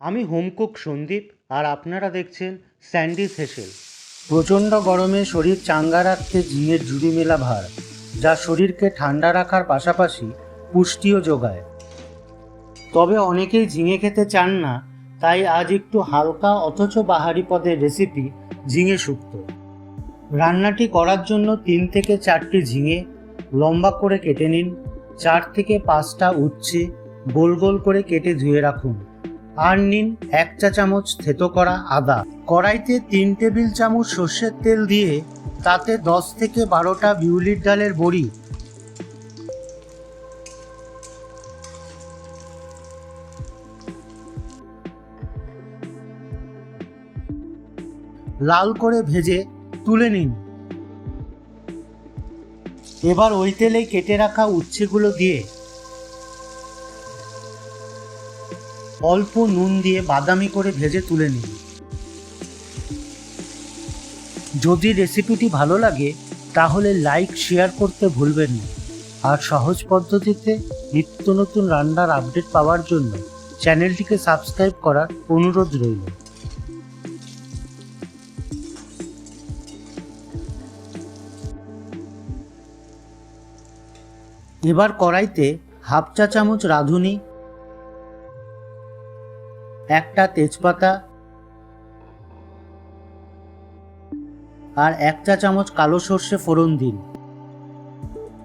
আমি হোমকুক সন্দীপ আর আপনারা দেখছেন স্যান্ডিস হেসেল। প্রচণ্ড গরমে শরীর চাঙ্গা রাখতে ঝিঙের জুড়ি মেলা ভার, যা শরীরকে ঠান্ডা রাখার পাশাপাশি পুষ্টিও যোগায়। তবে অনেকেই ঝিঙে খেতে চান না, তাই আজ একটু হালকা অথচ বাহারি পদের রেসিপি ঝিঙে শুক্তো। রান্নাটি করার জন্য 3 থেকে 4টি ঝিঙে লম্বা করে কেটে নিন। 4 থেকে 5টা উচ্ছে গোল গোল করে কেটে ধুয়ে রাখুন। আর নিন 1 চা চামচ থেতো করা আদা। কড়াইতে 3 টেবিল চামচ সর্ষের তেল দিয়ে তাতে 10 থেকে 12টা বিউলির ডালের বড়ি লাল করে ভেজে তুলে নিন। এবার ওই তেলেই কেটে রাখা উচ্ছেগুলো দিয়ে অল্প নুন দিয়ে বাদামি করে ভেজে তুলে নিন। যদি রেসিপিটি ভালো লাগে তাহলে লাইক শেয়ার করতে ভুলবেন না। আর সহজ পদ্ধতিতে নিত্য নতুন রান্নার আপডেট পাওয়ার জন্য চ্যানেলটিকে সাবস্ক্রাইব করার অনুরোধ রইল। এবার কড়াইতে হাফ চা চামচ রাঁধুনি, একটা তেজপাতা আর 1 চা চামচ কালো সর্ষে ফোড়ন দিন।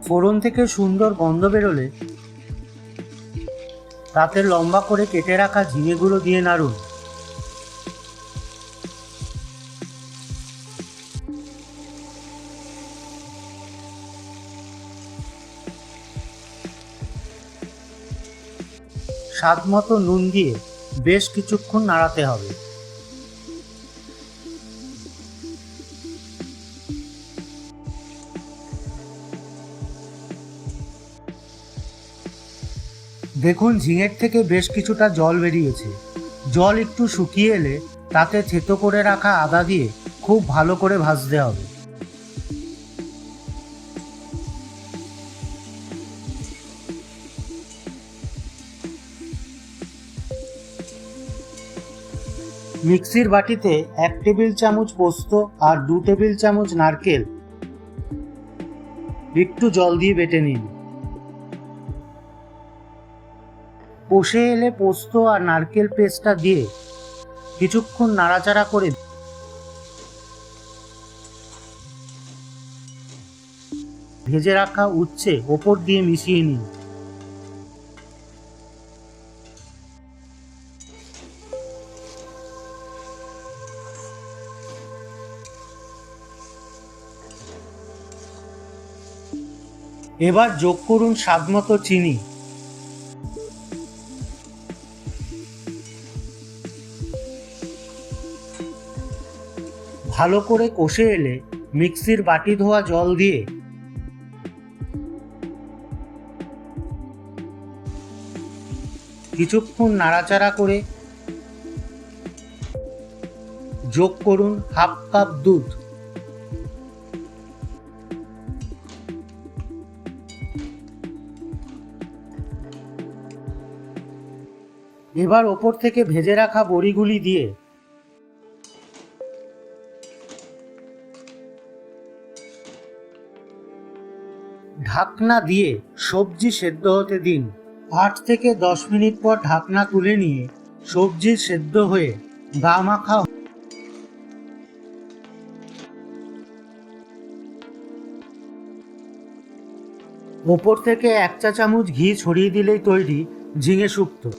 ফোড়ন থেকে সুন্দর গন্ধ বেরোলে তাতে লম্বা করে কেটে রাখা ঝিঙেগুলো দিয়ে নাড়ুন। স্বাদ মতো নুন দিয়ে বেশ কিছুক্ষণ নাড়াতে হবে। দেখুন ঝিঙের থেকে বেশ কিছুটা জল বেরিয়েছে। জল একটু শুকিয়ে এলে তাতে থেতো করে রাখা আদা দিয়ে খুব ভালো করে ভাজতে হবে। মিক্সির বাটিতে 1 টেবিল চামচ পোস্ত আর 2 টেবিল চামচ নারকেল একটু জল দিয়ে বেটে নিন। কষে এলে পোস্ত আর নারকেল পেস্টটা দিয়ে কিছুক্ষণ নাড়াচাড়া করে ভেজে রাখা উচ্ছে ওপর দিয়ে মিশিয়ে নিন। এবার যোগ করুন স্বাদমতো চিনি। ভালো করে কষে এলে মিক্সির বাটি ধোয়া জল দিয়ে কিছুক্ষণ নাড়াচাড়া করে যোগ করুন হাফ কাপ দুধ। এবার ওপর থেকে ভেজে রাখা বড়িগুলি দিয়ে ঢাকনা দিয়ে সবজি সেদ্ধ হতে দিন। 8 থেকে 10 মিনিট পর ঢাকনা তুলে নিয়ে সবজি সেদ্ধ হয়ে গা মাখা ওপর থেকে 1 চা চামচ ঘি ছড়িয়ে দিলেই তৈরি ঝিঙে শুক্তো।